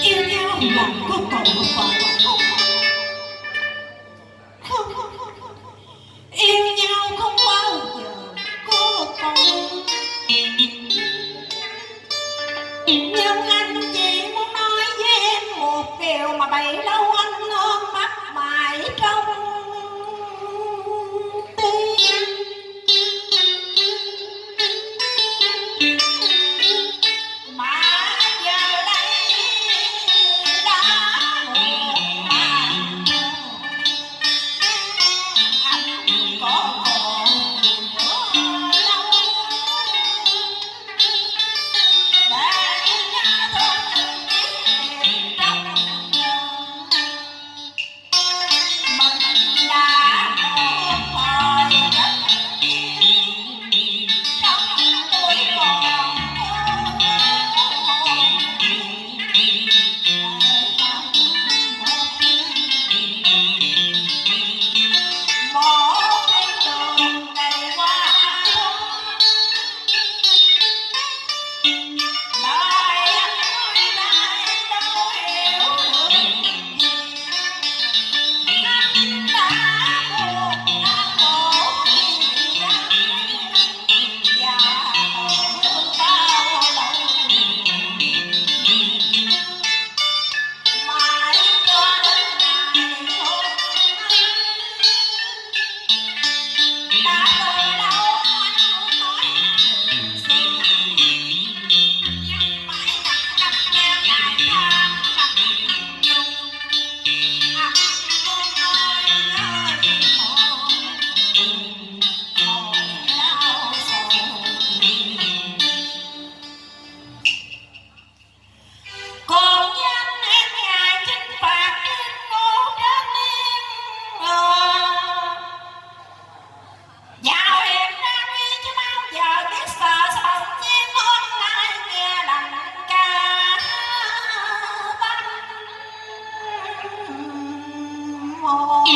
yêu nhau làm có còn phải không? Yêu nhau không bao giờ có còn, nhưng anh chỉ muốn nói với em một điều mà bấy lâu anh luôn mắc mải trong tim. Mà giờ đây đã muộn màng, anh có còn nữa đâu để nhớ thương kiếp trong mình đã một thời rất yên trong tôi còn một thiên đường đầy hoa lời anh nói lại đâu hiểu được anh đã buồn đã khổ vì đã và thương bao lâu mãi cho đến ngày hôm nay. Đã từ lâu anh muốn nói chuyện xưa, nhưng mãi nặng nặng nghe lại than nặng nhung. Anh muốn nói lời hồi đau sầu, còn danh em ngài chinh phạt lên ngô trên em. Dạo em đã đi chứ bao giờ biết sợ sầu nhiên hôm nay nghe đành ca bánh môi.